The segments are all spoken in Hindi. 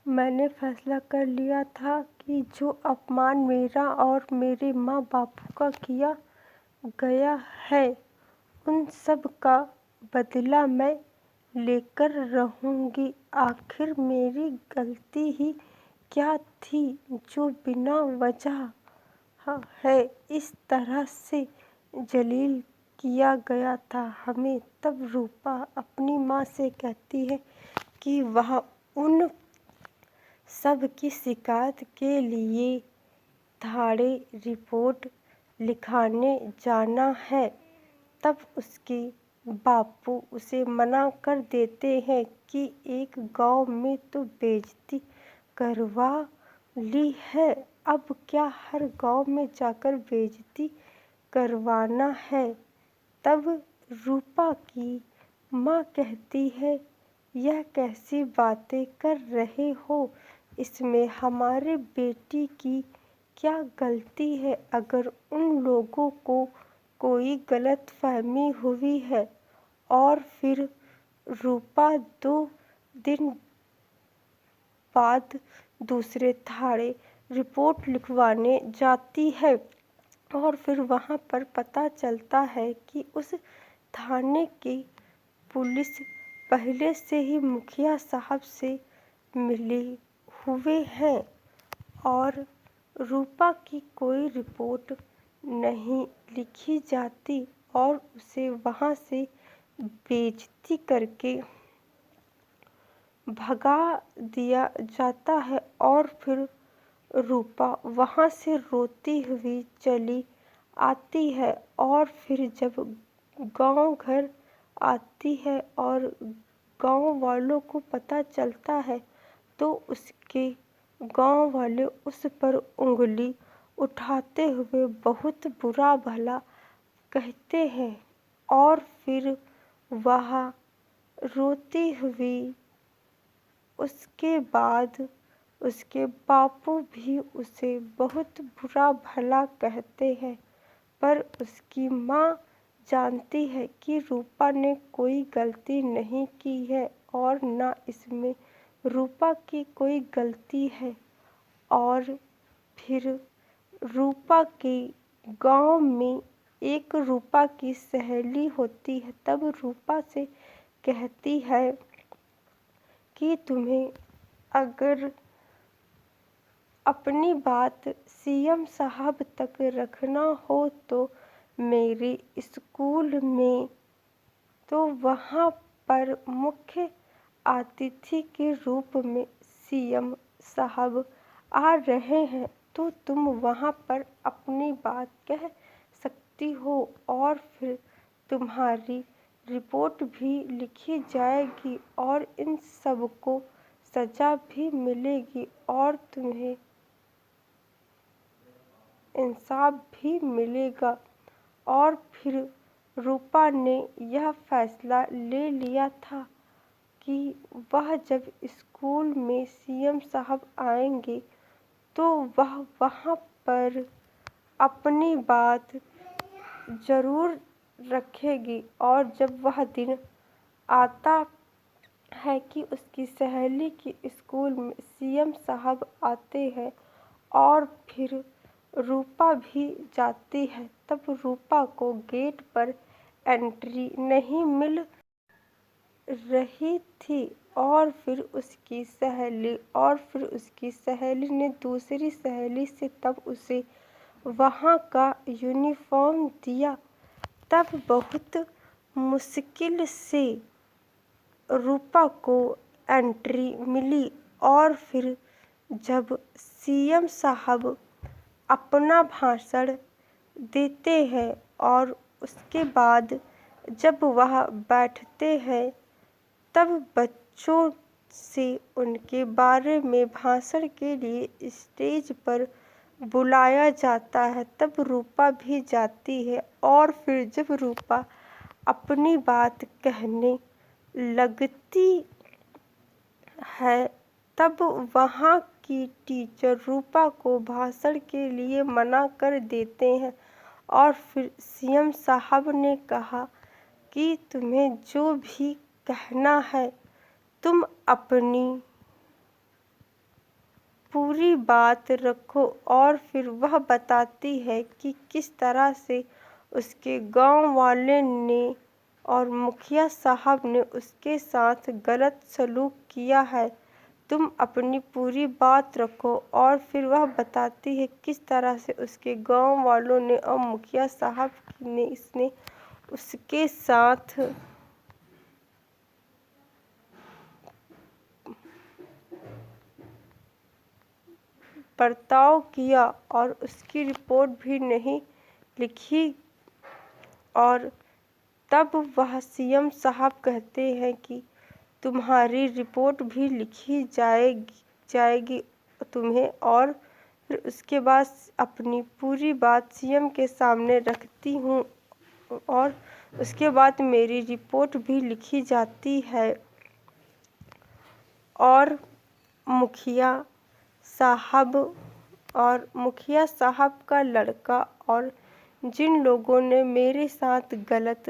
मैंने फैसला कर लिया था कि जो अपमान मेरा और मेरे माँ बापू का किया गया है उन सब का बदला मैं लेकर रहूँगी। आखिर मेरी गलती ही क्या थी जो बिना वजह है इस तरह से जलील किया गया था हमें। तब रूपा अपनी माँ से कहती है कि वह उन सब की शिकायत के लिए थाने रिपोर्ट लिखाने जाना है। तब उसके बापू उसे मना कर देते हैं कि एक गांव में तो बेइज्जती करवा ली है, अब क्या हर गांव में जाकर बेइज्जती करवाना है। तब रूपा की माँ कहती है, यह कैसी बातें कर रहे हो, इसमें हमारे बेटी की क्या गलती है। अगर उन लोगों को कोई गलतफहमी हुई है। और फिर रूपा 2 दिन बाद दूसरे थाने रिपोर्ट लिखवाने जाती है और फिर वहाँ पर पता चलता है कि उस थाने की पुलिस पहले से ही मुखिया साहब से मिले हुए हैं और रूपा की कोई रिपोर्ट नहीं लिखी जाती और उसे वहाँ से बेइज्जती करके भगा दिया जाता है। और फिर रूपा वहाँ से रोती हुई चली आती है और फिर जब गांव घर आती है और गांव वालों को पता चलता है तो उसके गांव वाले उस पर उंगली उठाते हुए बहुत बुरा भला कहते हैं और फिर वह रोती हुई उसके बाद उसके बापू भी उसे बहुत बुरा भला कहते हैं। पर उसकी माँ जानती है कि रूपा ने कोई गलती नहीं की है और ना इसमें रूपा की कोई गलती है। और फिर रूपा के गांव में एक रूपा की सहेली होती है। तब रूपा से कहती है कि तुम्हें अगर अपनी बात सीएम साहब तक रखना हो तो मेरे स्कूल में तो वहाँ पर मुख्य अतिथि के रूप में सीएम साहब आ रहे हैं, तो तुम वहाँ पर अपनी बात कह सकती हो और फिर तुम्हारी रिपोर्ट भी लिखी जाएगी और इन सब को सज़ा भी मिलेगी और तुम्हें इंसाफ भी मिलेगा। और फिर रूपा ने यह फैसला ले लिया था कि वह जब स्कूल में सीएम साहब आएंगे तो वह वहाँ पर अपनी बात ज़रूर रखेगी। और जब वह दिन आता है कि उसकी सहेली के स्कूल में सीएम साहब आते हैं और फिर रूपा भी जाती है, तब रूपा को गेट पर एंट्री नहीं मिल रही थी और फिर उसकी सहेली ने दूसरी सहेली से तब उसे वहाँ का यूनिफॉर्म दिया। तब बहुत मुश्किल से रूपा को एंट्री मिली और फिर जब सीएम साहब अपना भाषण देते हैं और उसके बाद जब वह बैठते हैं तब बच्चों से उनके बारे में भाषण के लिए स्टेज पर बुलाया जाता है। तब रूपा भी जाती है और फिर जब रूपा अपनी बात कहने लगती है तब वहाँ की टीचर रूपा को भाषण के लिए मना कर देते हैं और फिर सीएम साहब ने कहा कि तुम्हें जो भी कहना है तुम अपनी पूरी बात रखो। और फिर वह बताती है कि किस तरह से उसके गांव वाले ने और मुखिया साहब ने उसके साथ गलत सलूक किया है। तुम अपनी पूरी बात रखो। और फिर वह बताती है किस तरह से उसके गांव वालों ने और मुखिया साहब ने उसके साथ बर्ताव किया और उसकी रिपोर्ट भी नहीं लिखी। और तब वह सीएम साहब कहते हैं कि तुम्हारी रिपोर्ट भी लिखी जाएगी तुम्हें। और फिर उसके बाद अपनी पूरी बात सीएम के सामने रखती हूँ और उसके बाद मेरी रिपोर्ट भी लिखी जाती है। और मुखिया साहब का लड़का और जिन लोगों ने मेरे साथ गलत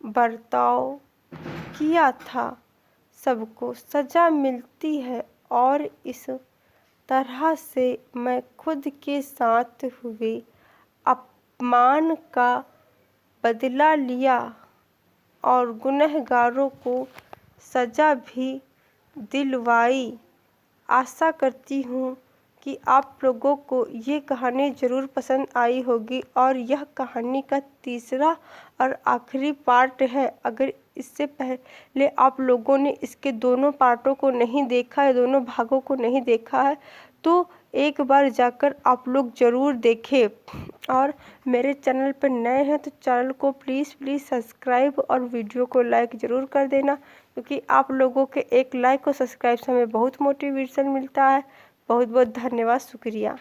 बर्ताव किया था सबको सज़ा मिलती है। और इस तरह से मैं खुद के साथ हुए अपमान का बदला लिया और गुनहगारों को सज़ा भी दिलवाई। आशा करती हूँ कि आप लोगों को ये कहानी ज़रूर पसंद आई होगी। और यह कहानी का तीसरा और आखिरी पार्ट है। अगर इससे पहले आप लोगों ने इसके दोनों पार्टों को नहीं देखा है, दोनों भागों को नहीं देखा है, तो एक बार जाकर आप लोग ज़रूर देखें। और मेरे चैनल पर नए हैं तो चैनल को प्लीज़ सब्सक्राइब और वीडियो को लाइक ज़रूर कर देना, क्योंकि आप लोगों के एक लाइक और सब्सक्राइब से हमें बहुत मोटिवेशन मिलता है। बहुत बहुत धन्यवाद, शुक्रिया।